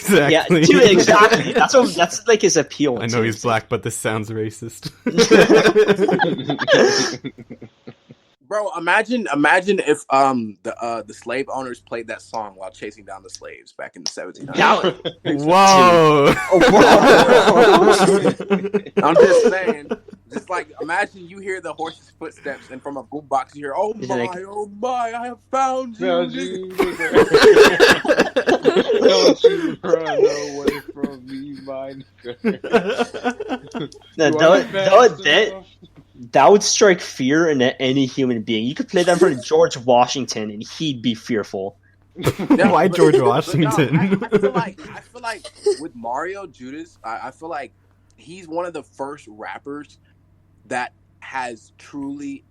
Exactly. Yeah, dude, exactly. That's like his appeal. I know he's black, but this sounds racist. Bro, imagine if the slave owners played that song while chasing down the slaves back in the 1700s. Whoa! I'm just saying, just like imagine you hear the horse's footsteps, and from a boombox you hear, "Oh my, I have found you." Don't you run away from me, my nigga. That would strike fear in any human being. You could play that in front of George Washington, and he'd be fearful. Why George Washington? I feel like with Mario Judas, I feel like he's one of the first rappers that has truly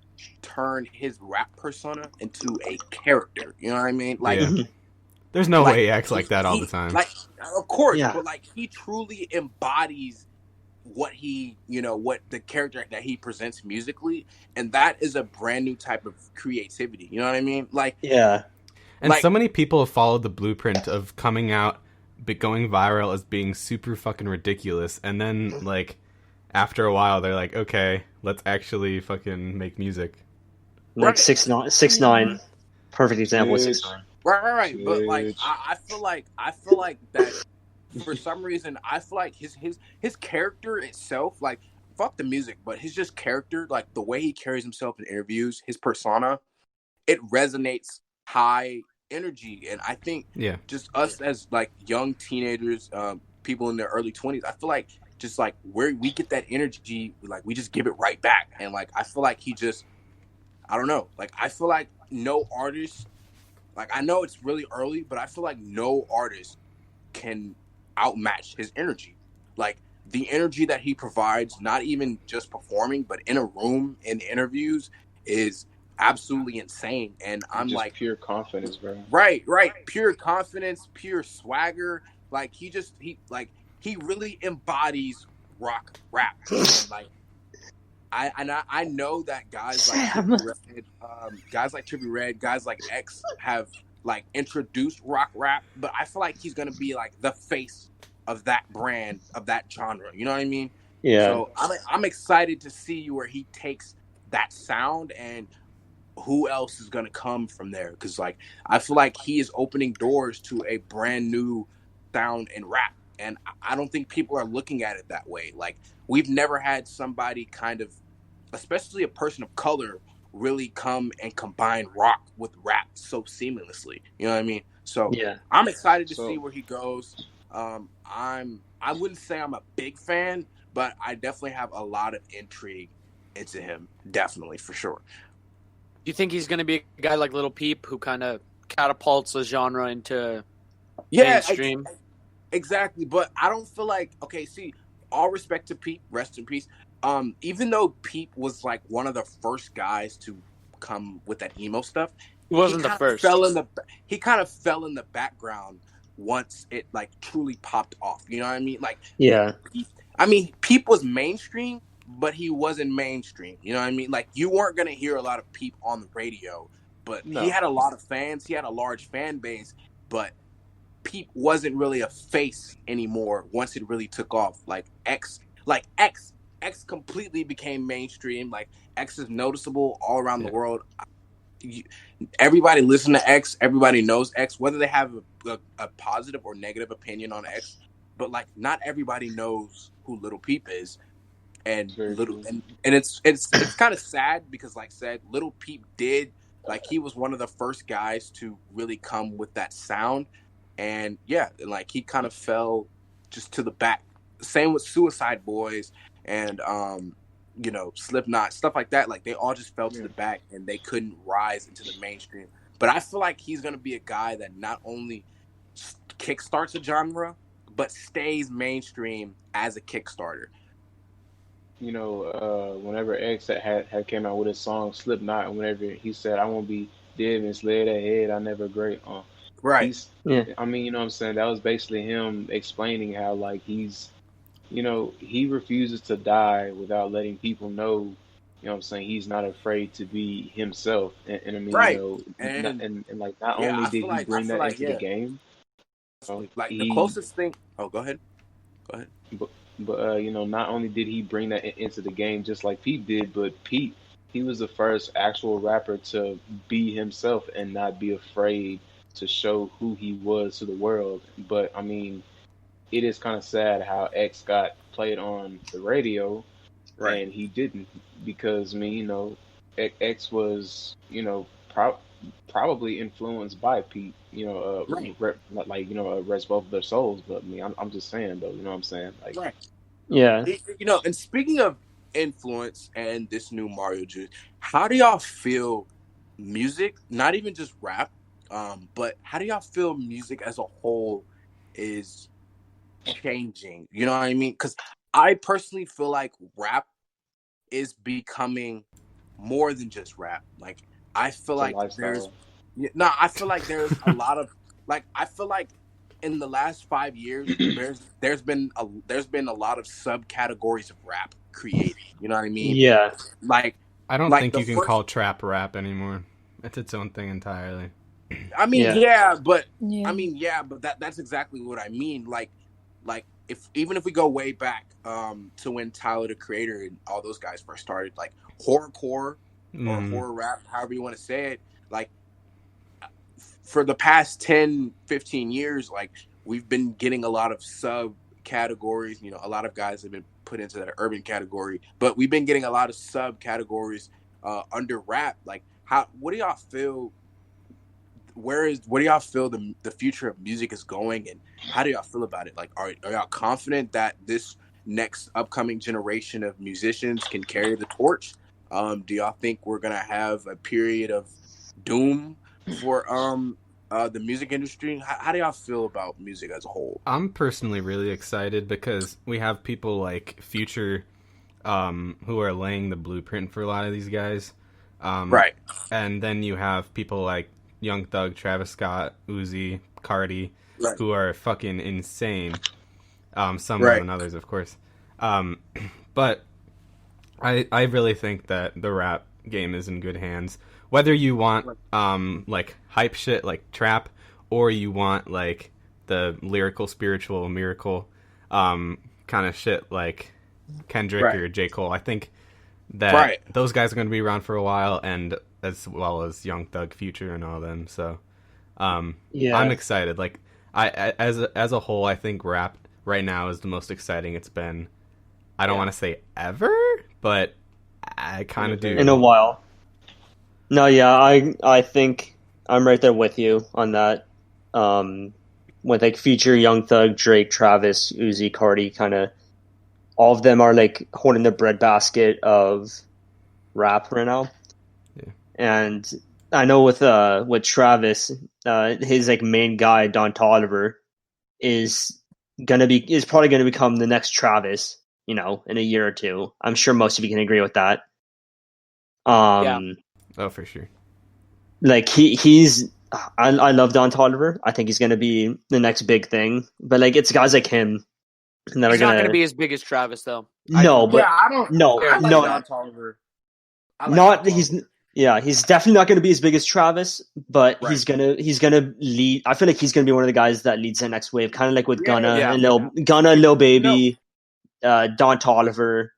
turned his rap persona into a character. You know what I mean? Like, there's no way he acts like that all the time. Like, of course, but like he truly embodies what the character that he presents musically, and that is a brand new type of creativity. You know what I mean? Like, yeah. And so many people have followed the blueprint of coming out, but going viral as being super fucking ridiculous, and then like after a while they're like, okay, let's actually fucking make music. Like 6ix9ine, perfect example of 6ix9ine. Right. But like, I feel like that. For some reason, I feel like his character itself, like, fuck the music, but his just character, like the way he carries himself in interviews, his persona, it resonates high energy. And I think just us as like young teenagers, people in their early 20s, I feel like just like where we get that energy, like we just give it right back. And like I feel like I don't know, like I feel like no artist, like I know it's really early, but I feel like no artist can outmatch his energy. Like the energy that he provides, not even just performing, but in a room, in interviews, is absolutely insane. And I'm just like pure confidence, bro. Right. Pure confidence, pure swagger. Like he really embodies rock rap. And like I know that guys like Trippie Redd, guys like X have like introduced rock rap, but I feel like he's gonna be like the face of that brand, of that genre. You know what I mean? Yeah. So I'm excited to see where he takes that sound and who else is gonna come from there. Because like I feel like he is opening doors to a brand new sound in rap, and I don't think people are looking at it that way. Like we've never had somebody kind of, especially a person of color, really come and combine rock with rap so seamlessly. You know what I mean? So I'm excited to see where he goes. I wouldn't say I'm a big fan, but I definitely have a lot of intrigue into him. Definitely, for sure. Do you think he's going to be a guy like Lil Peep who kind of catapults the genre into mainstream? Exactly, but I don't feel like, okay, see, all respect to Peep, rest in peace. Even though Peep was like one of the first guys to come with that emo stuff, he wasn't the first. He kind of fell in the background once it like truly popped off. You know what I mean? Like, Peep was mainstream, but he wasn't mainstream. You know what I mean? Like, you weren't gonna hear a lot of Peep on the radio, but he had a lot of fans. He had a large fan base, but Peep wasn't really a face anymore once it really took off. Like X completely became mainstream. Like X is noticeable all around the world. Everybody listen to X. Everybody knows X, whether they have a positive or negative opinion on X. But like, not everybody knows who Lil Peep is, and it's kind of sad because, like said, Lil Peep he was one of the first guys to really come with that sound, and like he kind of fell just to the back. Same with Suicide Boys and Slipknot, stuff like that. Like they all just fell to the back and they couldn't rise into the mainstream. But I feel like he's gonna be a guy that not only kickstarts a genre, but stays mainstream as a Kickstarter. Whenever X had came out with his song Slipknot, and whenever he said, "I won't be dead and slid ahead, I never great." Right. I mean, you know what I'm saying? That was basically him explaining how like he's, he refuses to die without letting people know. You know what I'm saying? He's not afraid to be himself. And I mean, right. And like not only did he bring that into the game, Like the closest thing. Oh, go ahead. But you know, not only did he bring that into the game just like Pete did, but Pete, he was the first actual rapper to be himself and not be afraid to show who he was to the world. But I mean, it is kind of sad how X got played on the radio, Right. and he didn't, because I mean, you know, X was, you know, probably influenced by Pete, you know, like, you know, rest both of their souls. But I mean, I'm just saying though, you know what I'm saying? Like, Right. Yeah. You know, and speaking of influence and this new Mario juice, how do y'all feel music, not even just rap, but how do y'all feel music as a whole is changing? You know what I mean? Because I personally feel like rap is becoming more than just rap. Like, I feel like there's a lot of, like, I feel like in the last 5 years, there's been a lot of subcategories of rap created. You know what I mean? Yeah. Like, I don't think you can call trap rap anymore. It's its own thing entirely. I mean, but that's exactly what I mean. Like even if we go way back to when Tyler the Creator and all those guys first started, like horrorcore or horror rap, however you want to say it, like for the past 10, 15 years, like we've been getting a lot of subcategories. You know, a lot of guys have been put into that urban category, but we've been getting a lot of subcategories under rap. Like, what do y'all feel? What do y'all feel the future of music is going, and how do y'all feel about it? Like, are y'all confident that this next upcoming generation of musicians can carry the torch? Do y'all think we're gonna have a period of doom for the music industry? How do y'all feel about music as a whole? I'm personally really excited because we have people like Future who are laying the blueprint for a lot of these guys. Right. And then you have people like Young Thug, Travis Scott, Uzi, Cardi, who are fucking insane. Some more than others, of course. But I really think that the rap game is in good hands. Whether you want like hype shit like trap, or you want like the lyrical, spiritual, miracle kind of shit like Kendrick or J. Cole, I think that those guys are going to be around for a while, and as well as Young Thug, Future, and all them. So I'm excited. Like as a whole, I think rap right now is the most exciting it's been. I don't want to say ever, but I kind of do. In a while. No, yeah, I think I'm right there with you on that. With like Future, Young Thug, Drake, Travis, Uzi, Cardi, kind of all of them are like holding the breadbasket of rap right now. Yeah. And I know with Travis, his like main guy Don Toliver is probably gonna become the next Travis, you know, in a year or two. I'm sure most of you can agree with that. Oh, for sure. Like he's I love Don Toliver. I think he's gonna be the next big thing. But like it's guys like him that are He's not gonna be as big as Travis though. No, but I like Don Toliver. He's definitely not going to be as big as Travis, but he's gonna lead. I feel like he's gonna be one of the guys that leads the next wave, kind of like with Gunna and Lil Baby, Don Toliver.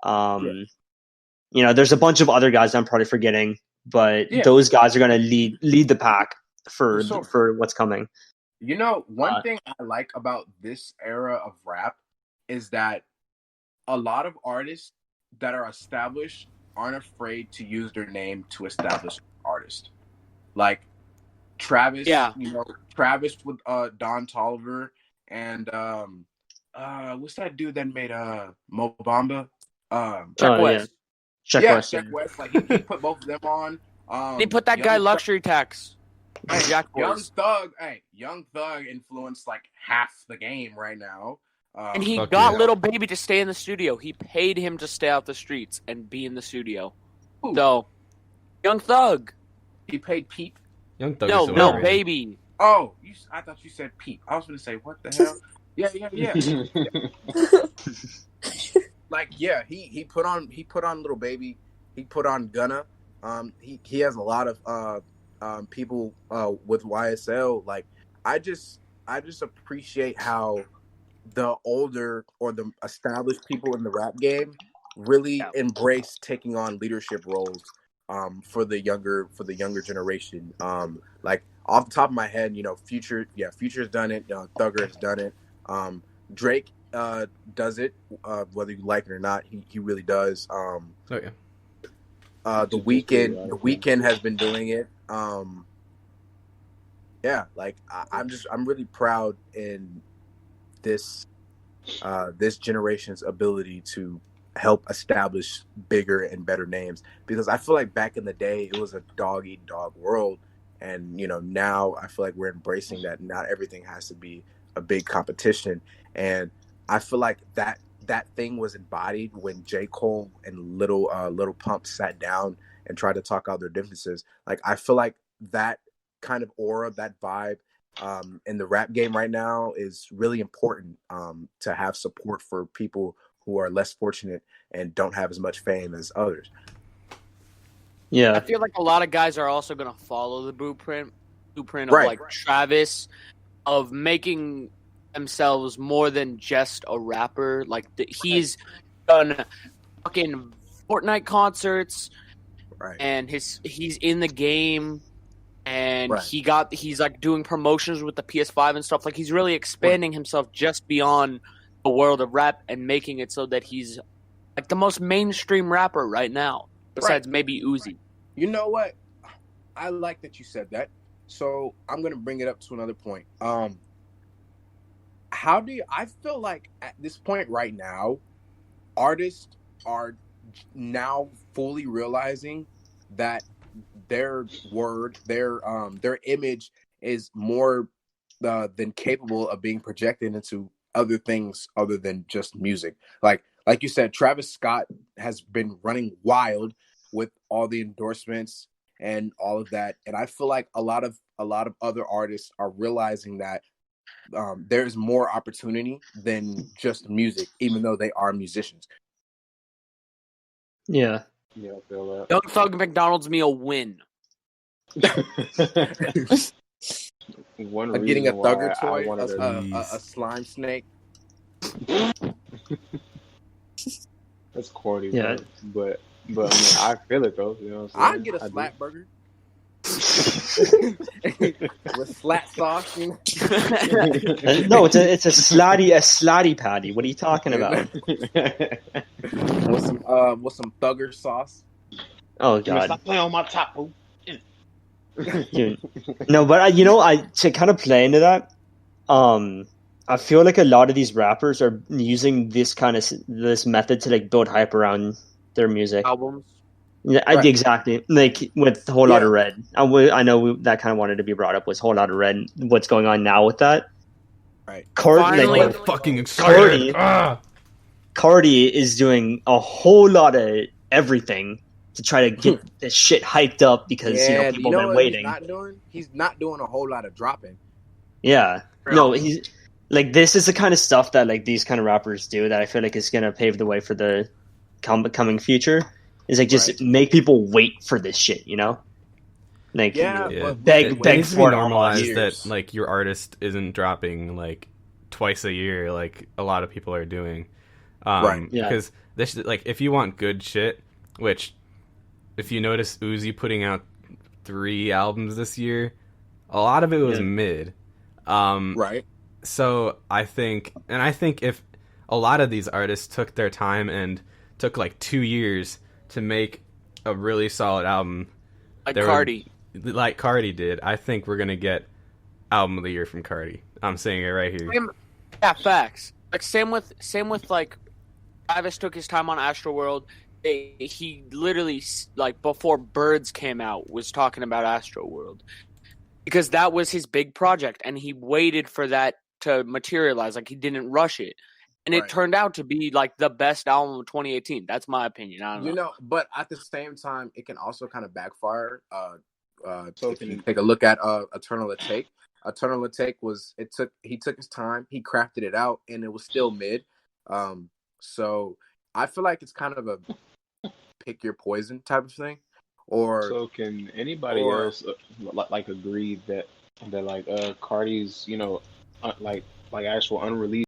You know, there's a bunch of other guys I'm probably forgetting, but those guys are gonna lead the pack for what's coming. You know, one thing I like about this era of rap is that a lot of artists that are established aren't afraid to use their name to establish an artist. Like Travis, you know, Travis with Don Toliver and what's that dude that made Mo Bamba? Check West. Check West. Like he put both of them on. He put that guy Luxury Tax. Young Thug influenced like half the game right now. And he got Lil Baby to stay in the studio. He paid him to stay off the streets and be in the studio. Ooh. So, Young Thug. He paid Peep? Young Thug No, Baby. Oh, I thought you said Peep. I was going to say, what the hell? Yeah. Like, he put on Lil Baby. He put on Gunna. He has a lot of people with YSL. Like, appreciate how the older or the established people in the rap game really embrace taking on leadership roles for the younger generation. Like off the top of my head, Future's done it, Thugger has done it. Drake does it, whether you like it or not. He really does. The Weeknd has been doing it. I'm really proud in this generation's ability to help establish bigger and better names, because I feel like back in the day it was a dog eat dog world, and now I feel like we're embracing that not everything has to be a big competition. And I feel like that thing was embodied when J. Cole and Little Pump sat down and tried to talk out their differences. Like I feel like that kind of aura, that vibe in the rap game right now is really important to have support for people who are less fortunate and don't have as much fame as others. Yeah, I feel like a lot of guys are also going to follow the blueprint of Right. Travis, of making themselves more than just a rapper. Like he's done fucking Fortnite concerts, Right. and he's in the game, and Right. he's like doing promotions with the PS5 and stuff. Like he's really expanding himself just beyond the world of rap and making it so that he's like the most mainstream rapper right now, besides maybe Uzi. You know what? I like that you said that. So I'm gonna bring it up to another point. I feel like at this point right now, artists are now fully realizing that their image is more than capable of being projected into other things other than just music. Like you said, Travis Scott has been running wild with all the endorsements and all of that, and I feel like a lot of other artists are realizing that there's more opportunity than just music, even though they are musicians. Yeah, I feel that. Young Thug McDonald's meal win. One Like getting a reason why Thugger I toy, wanted to a slime snake. That's corny, Yeah. bro. But I mean, I feel it though. You know what I'm saying? I'd get a I do. slap burger with slat sauce. You know? No, it's a slotty patty. What are you talking about? with some Thugger sauce. Oh You know, god, stop playing on my top, boo. dude. No, but to kind of play into that, I feel like a lot of these rappers are using this method to like build hype around their music. Albums. Yeah, Right. exactly. Like with Whole Lot of Red, I know that kind of wanted to be brought up. Was Whole Lot of Red? What's going on now with that? Right. Finally. So fucking excited. Cardi is doing a whole lot of everything to try to get this shit hyped up because people have been what waiting. He's not doing a whole lot of dropping. Yeah. No, he's like, this is the kind of stuff that like these kind of rappers do that I feel like is going to pave the way for the coming future. Is like just make people wait for this shit, Like beg it needs to be for it normalized years. that like your artist isn't dropping like twice a year like a lot of people are doing. Right. Yeah. Because this like if you want good shit, which if you notice Uzi putting out 3 albums this year, a lot of it was mid. Right. So I think if a lot of these artists took their time and took like 2 years to make a really solid album, Like Cardi. like Cardi did, I think we're gonna get album of the year from Cardi. I'm saying it right here. Yeah, facts. Like same with like Travis took his time on Astroworld. He literally like before Birds came out was talking about Astroworld because that was his big project, and he waited for that to materialize. Like he didn't rush it, and it turned out to be like the best album of 2018. That's my opinion. I don't know. But at the same time, it can also kind of backfire. So if you take a look at Eternal Atake. Eternal Atake he took his time, he crafted it out, and it was still mid. So I feel like it's kind of a pick your poison type of thing. Or so can anybody else like agree that like Cardi's like actual unreleased